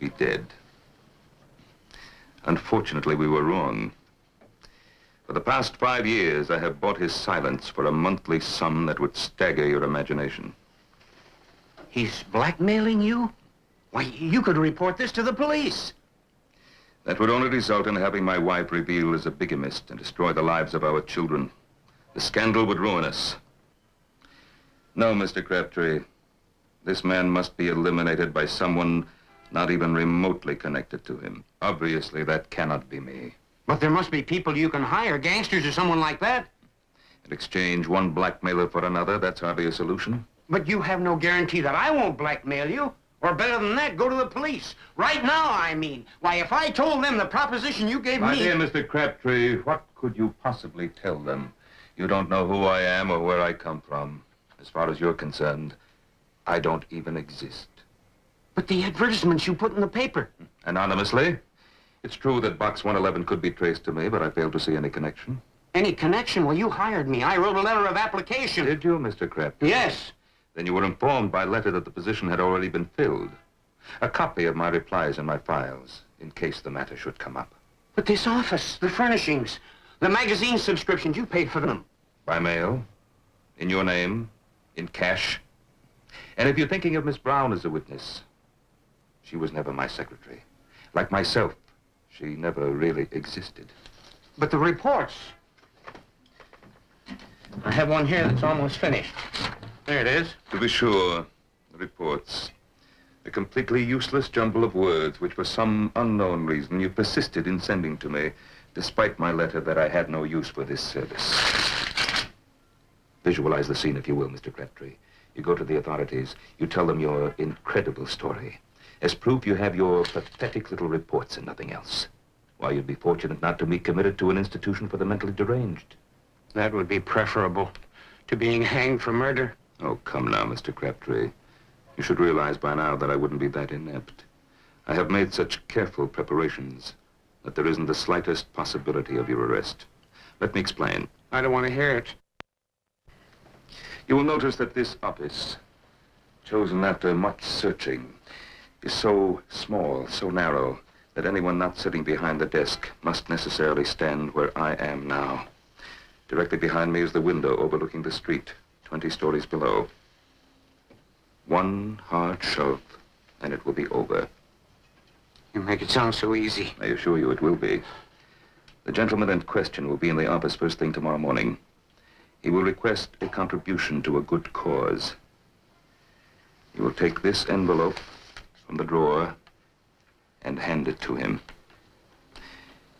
be dead. Unfortunately, we were wrong. For the past 5 years, I have bought his silence for a monthly sum that would stagger your imagination. He's blackmailing you? Why, you could report this to the police. That would only result in having my wife revealed as a bigamist and destroy the lives of our children. The scandal would ruin us. No, Mr. Crabtree. This man must be eliminated by someone not even remotely connected to him. Obviously, that cannot be me. But there must be people you can hire, gangsters or someone like that. In exchange one blackmailer for another, that's hardly a solution. But you have no guarantee that I won't blackmail you. Or better than that, go to the police. Right now, I mean. Why, if I told them the proposition you gave My me... dear Mr. Crabtree, what could you possibly tell them? You don't know who I am or where I come from. As far as you're concerned, I don't even exist. But the advertisements you put in the paper... Anonymously? It's true that Box 111 could be traced to me, but I failed to see any connection. Any connection? Well, you hired me. I wrote a letter of application. Did you, Mr. Crabtree? Yes. Then you were informed by letter that the position had already been filled. A copy of my replies in my files, in case the matter should come up. But this office, the furnishings, the magazine subscriptions, you paid for them. By mail, in your name, in cash. And if you're thinking of Miss Brown as a witness, she was never my secretary. Like myself, she never really existed. But the reports. I have one here that's almost finished. There it is. To be sure, the reports. A completely useless jumble of words which for some unknown reason you persisted in sending to me, despite my letter that I had no use for this service. Visualize the scene, if you will, Mr. Crabtree. You go to the authorities. You tell them your incredible story. As proof, you have your pathetic little reports and nothing else. Why, you'd be fortunate not to be committed to an institution for the mentally deranged. That would be preferable to being hanged for murder. Oh, come now, Mr. Crabtree. You should realize by now that I wouldn't be that inept. I have made such careful preparations that there isn't the slightest possibility of your arrest. Let me explain. I don't want to hear it. You will notice that this office, chosen after much searching, is so small, so narrow, that anyone not sitting behind the desk must necessarily stand where I am now. Directly behind me is the window overlooking the street, 20 stories below. One hard shove, and it will be over. You make it sound so easy. I assure you it will be. The gentleman in question will be in the office first thing tomorrow morning. He will request a contribution to a good cause. You will take this envelope from the drawer and hand it to him.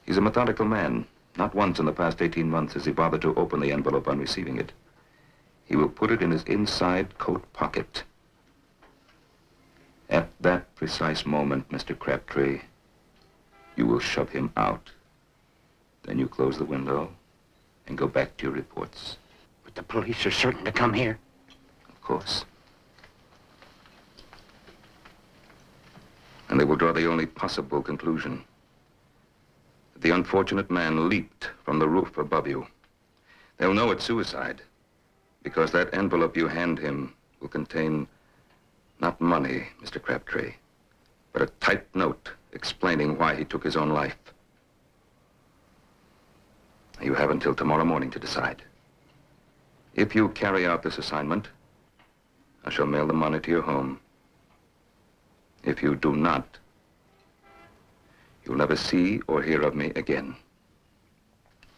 He's a methodical man. Not once in the past 18 months has he bothered to open the envelope on receiving it. He will put it in his inside coat pocket. At that precise moment, Mr. Crabtree, you will shove him out. Then you close the window and go back to your reports. But the police are certain to come here. Of course. And they will draw the only possible conclusion. The unfortunate man leaped from the roof above you. They'll know it's suicide, because that envelope you hand him will contain not money, Mr. Crabtree, but a typed note explaining why he took his own life. You have until tomorrow morning to decide. If you carry out this assignment, I shall mail the money to your home. If you do not, you'll never see or hear of me again.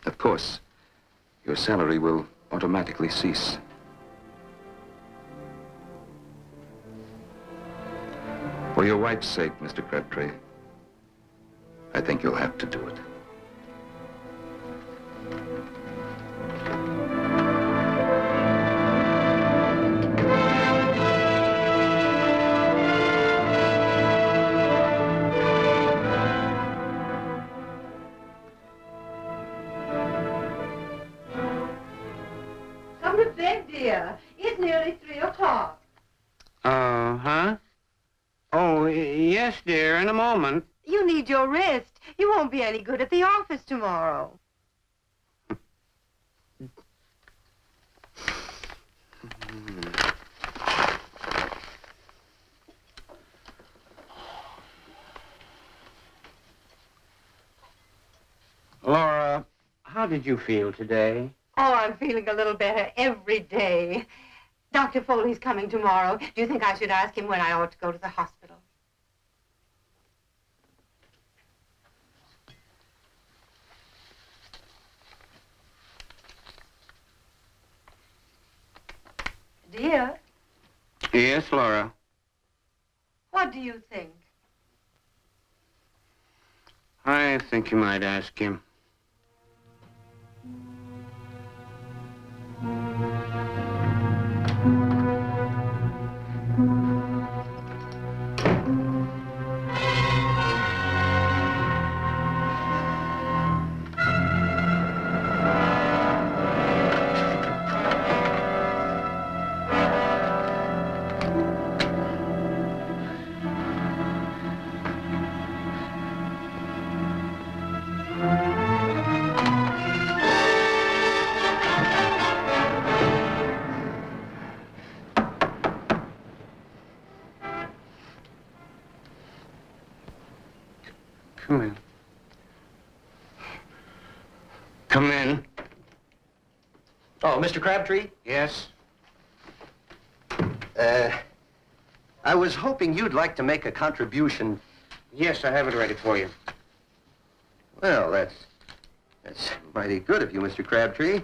Of course, your salary will automatically cease. For your wife's sake, Mr. Crabtree, I think you'll have to do it. Come to bed, dear. It's nearly 3 o'clock. Huh? Oh, yes, dear, in a moment. You need your rest. You won't be any good at the office tomorrow. How did you feel today? Oh, I'm feeling a little better every day. Dr. Foley's coming tomorrow. Do you think I should ask him when I ought to go to the hospital? Dear, Yes, Laura. what do you think? I think you might ask him. Come in. Come in. Oh, Mr. Crabtree? Yes? I was hoping you'd like to make a contribution. Yes, I have it ready for you. Well, that's mighty good of you, Mr. Crabtree.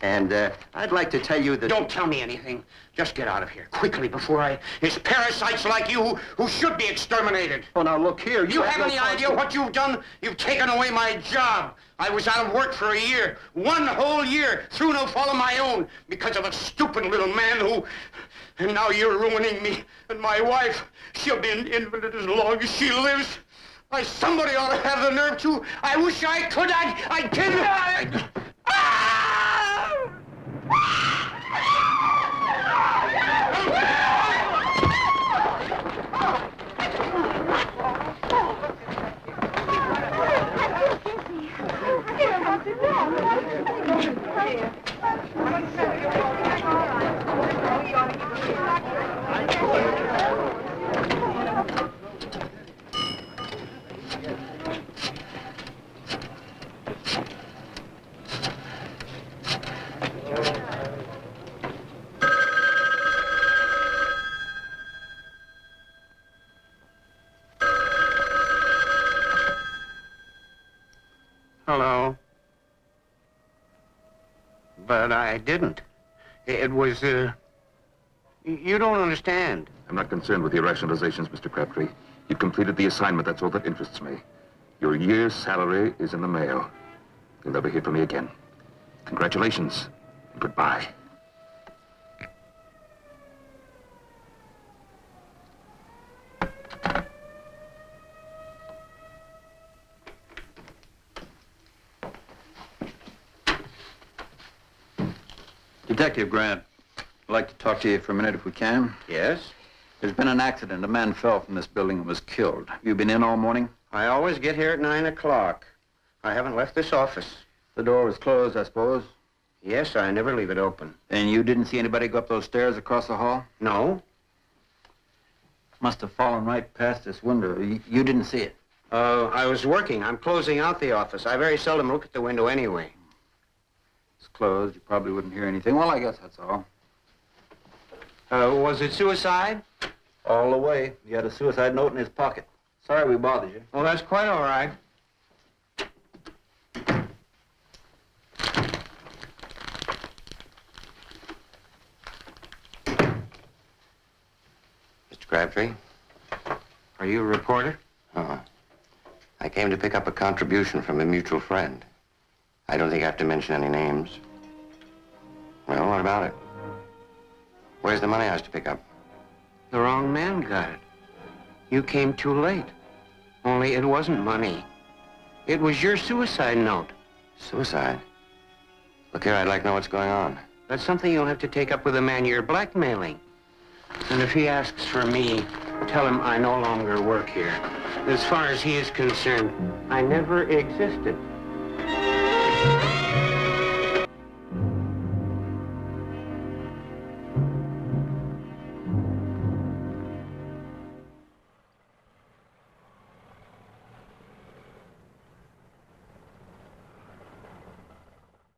And I'd like to tell you that... Don't tell me anything. Just get out of here, quickly, before It's parasites like you who should be exterminated. Oh, now look here. You have have no any cause idea to- what you've done? You've taken away my job. I was out of work for a year. 1 whole year, through no fault of my own, because of a stupid little man who... And now you're ruining me. And my wife, she'll be an invalid as long as she lives. Somebody ought to have the nerve to... I wish I could. I can... Hello. But I didn't. It was, You don't understand. I'm not concerned with your rationalizations, Mr. Crabtree. You've completed the assignment. That's all that interests me. Your year's salary is in the mail. You'll never hear from me again. Congratulations, and goodbye. Detective Grant, I'd like to talk to you for a minute if we can. Yes? There's been an accident. A man fell from this building and was killed. Have you been in all morning? I always get here at 9 o'clock. I haven't left this office. The door was closed, I suppose. Yes, I never leave it open. And you didn't see anybody go up those stairs across the hall? No? Must have fallen right past this window. You didn't see it? I was working. I'm closing out the office. I very seldom look at the window anyway. It's closed. You probably wouldn't hear anything. Well, I guess that's all. Was it suicide? All the way. He had a suicide note in his pocket. Sorry we bothered you. Well, that's quite all right. Mr. Crabtree? Are you a reporter? Uh-huh. I came to pick up a contribution from a mutual friend. I don't think I have to mention any names. Well, what about it? Where's the money I was to pick up? The wrong man got it. You came too late. Only it wasn't money. It was your suicide note. Suicide? Look here, I'd like to know what's going on. That's something you'll have to take up with the man you're blackmailing. And if he asks for me, tell him I no longer work here. As far as he is concerned, I never existed.